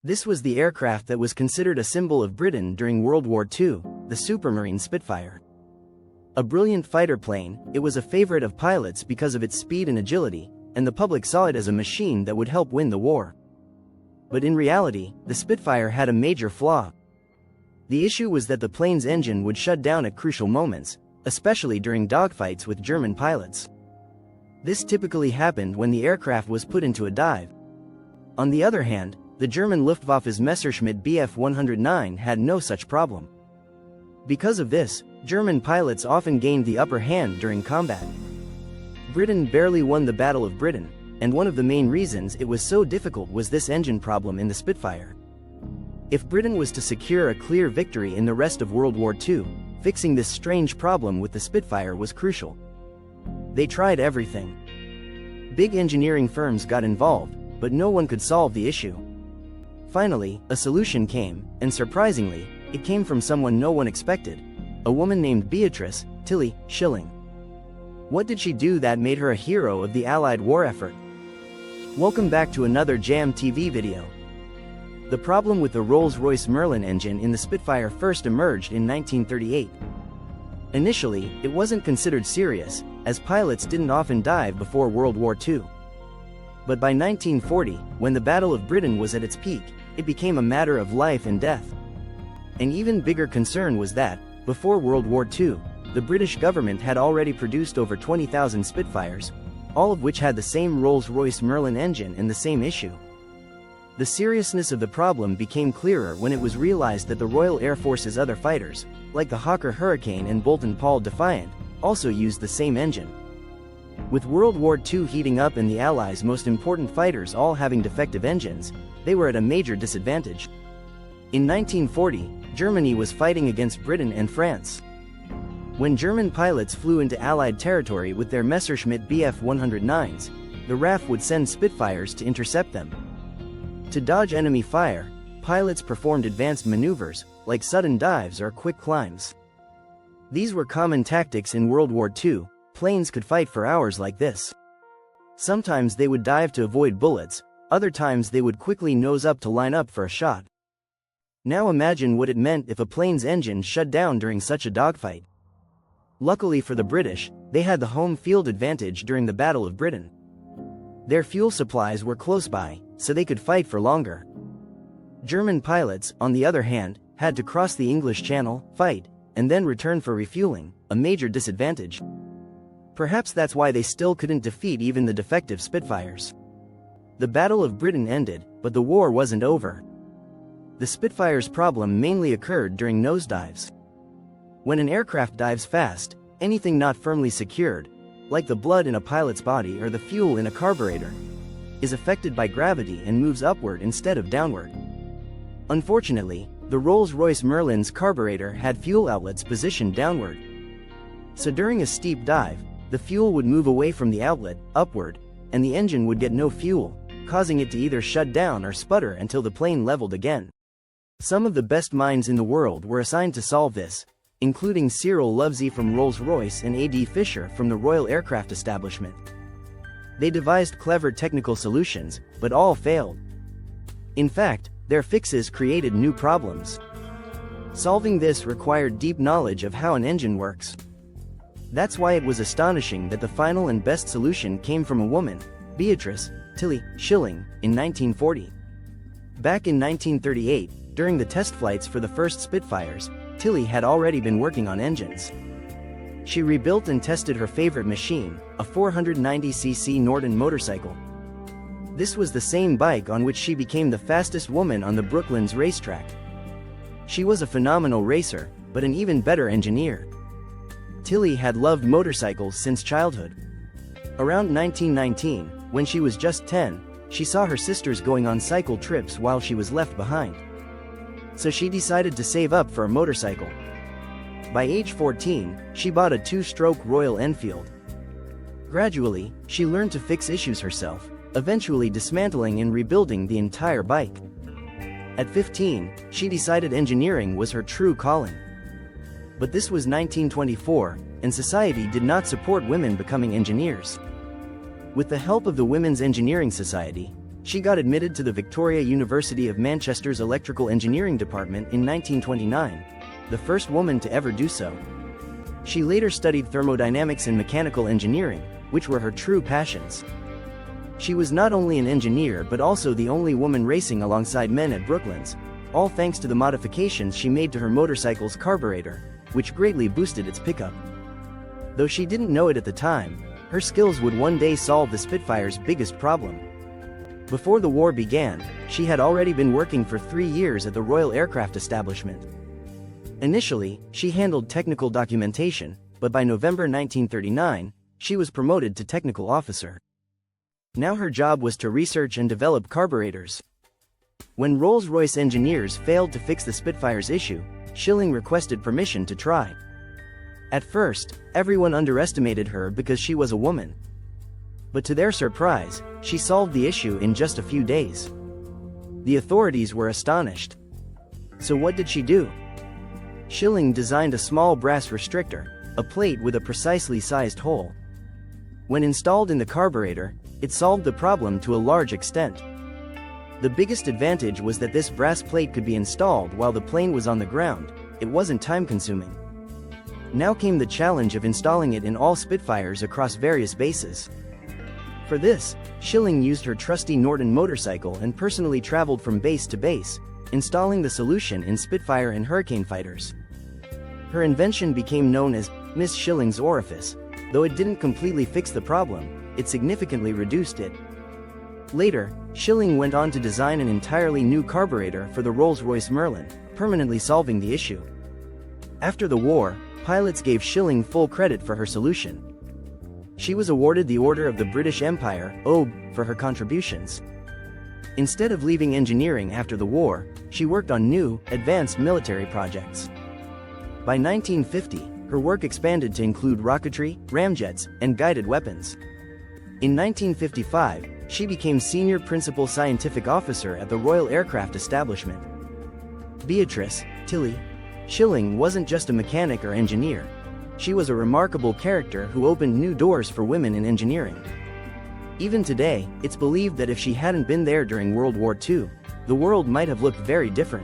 This was the aircraft that was considered a symbol of Britain during World War II, the Supermarine Spitfire. A brilliant fighter plane, it was a favorite of pilots because of its speed and agility, and the public saw it as a machine that would help win the war. But in reality, the Spitfire had a major flaw. The issue was that the plane's engine would shut down at crucial moments, especially during dogfights with German pilots. This typically happened when the aircraft was put into a dive. On the other hand, the German Luftwaffe's Messerschmitt Bf 109 had no such problem. Because of this, German pilots often gained the upper hand during combat. Britain barely won the Battle of Britain, and one of the main reasons it was so difficult was this engine problem in the Spitfire. If Britain was to secure a clear victory in the rest of World War II, fixing this strange problem with the Spitfire was crucial. They tried everything. Big engineering firms got involved, but no one could solve the issue. Finally, a solution came, and surprisingly, it came from someone no one expected, a woman named Beatrice, Shilling. What did she do that made her a hero of the Allied war effort? Welcome back to another Jam TV video. The problem with the Rolls-Royce Merlin engine in the Spitfire first emerged in 1938. Initially, it wasn't considered serious, as pilots didn't often dive before World War II. But by 1940, when the Battle of Britain was at its peak, it became a matter of life and death. An even bigger concern was that, before World War II, the British government had already produced over 20,000 Spitfires, all of which had the same Rolls-Royce Merlin engine and the same issue. The seriousness of the problem became clearer when it was realized that the Royal Air Force's other fighters, like the Hawker Hurricane and Boulton-Paul Defiant, also used the same engine. With World War II heating up and the Allies' most important fighters all having defective engines, they were at a major disadvantage. In 1940, Germany was fighting against Britain and France. When German pilots flew into Allied territory with their Messerschmitt Bf 109s, the RAF would send Spitfires to intercept them. To dodge enemy fire, pilots performed advanced maneuvers, like sudden dives or quick climbs. These were common tactics in World War II. Planes could fight for hours like this. Sometimes they would dive to avoid bullets, other times they would quickly nose up to line up for a shot. Now imagine what it meant if a plane's engine shut down during such a dogfight. Luckily for the British, they had the home field advantage during the Battle of Britain. Their fuel supplies were close by, so they could fight for longer. German pilots, on the other hand, had to cross the English Channel, fight, and then return for refueling, a major disadvantage. Perhaps that's why they still couldn't defeat even the defective Spitfires. The Battle of Britain ended, but the war wasn't over. The Spitfire's problem mainly occurred during nosedives. When an aircraft dives fast, anything not firmly secured, like the blood in a pilot's body or the fuel in a carburetor, is affected by gravity and moves upward instead of downward. Unfortunately, the Rolls-Royce Merlin's carburetor had fuel outlets positioned downward. So during a steep dive, the fuel would move away from the outlet, upward, and the engine would get no fuel, causing it to either shut down or sputter until the plane leveled again. Some of the best minds in the world were assigned to solve this, including Cyril Lovesey from Rolls-Royce and A.D. Fisher from the Royal Aircraft Establishment. They devised clever technical solutions, but all failed. In fact, their fixes created new problems. Solving this required deep knowledge of how an engine works. That's why it was astonishing that the final and best solution came from a woman, Beatrice, Shilling, in 1940. Back in 1938, during the test flights for the first Spitfires, Tilly had already been working on engines. She rebuilt and tested her favorite machine, a 490cc Norton motorcycle. This was the same bike on which she became the fastest woman on the Brooklands racetrack. She was a phenomenal racer, but an even better engineer. Tilly had loved motorcycles since childhood. Around 1919, when she was just 10, she saw her sisters going on cycle trips while she was left behind. So she decided to save up for a motorcycle. By age 14, she bought a 2-stroke Royal Enfield. Gradually, she learned to fix issues herself, eventually dismantling and rebuilding the entire bike. At 15, she decided engineering was her true calling. But this was 1924, and society did not support women becoming engineers. With the help of the Women's Engineering Society, She got admitted to the Victoria University of Manchester's Electrical Engineering Department in 1929, the first woman to ever do so. She later studied thermodynamics and mechanical engineering, which were her true passions. She was not only an engineer but also the only woman racing alongside men at Brooklands, all thanks to the modifications she made to her motorcycle's carburetor, which greatly boosted its pickup. Though she didn't know it at the time, her skills would one day solve the Spitfire's biggest problem. Before the war began, she had already been working for 3 years at the Royal Aircraft Establishment. Initially, she handled technical documentation, but by November 1939, she was promoted to technical officer. Now her job was to research and develop carburetors. When Rolls-Royce engineers failed to fix the Spitfire's issue, Shilling requested permission to try. At first, everyone underestimated her because she was a woman. But to their surprise, she solved the issue in just a few days. The authorities were astonished. So what did she do? Shilling designed a small brass restrictor, a plate with a precisely sized hole. When installed in the carburetor, it solved the problem to a large extent. The biggest advantage was that this brass plate could be installed while the plane was on the ground. It wasn't time-consuming. Now came the challenge of installing it in all Spitfires across various bases. For this, Shilling used her trusty Norton motorcycle and personally traveled from base to base, installing the solution in Spitfire and Hurricane fighters. Her invention became known as Miss Shilling's orifice. Though it didn't completely fix the problem, it significantly reduced it. Later, Shilling went on to design an entirely new carburetor for the Rolls-Royce Merlin, permanently solving the issue. After the war, pilots gave Shilling full credit for her solution. She was awarded the Order of the British Empire, OBE, for her contributions. Instead of leaving engineering after the war, she worked on new, advanced military projects. By 1950, her work expanded to include rocketry, ramjets, and guided weapons. In 1955, she became Senior Principal Scientific Officer at the Royal Aircraft Establishment. Beatrice, Tilly, Shilling wasn't just a mechanic or engineer. She was a remarkable character who opened new doors for women in engineering. Even today, it's believed that if she hadn't been there during World War II, the world might have looked very different.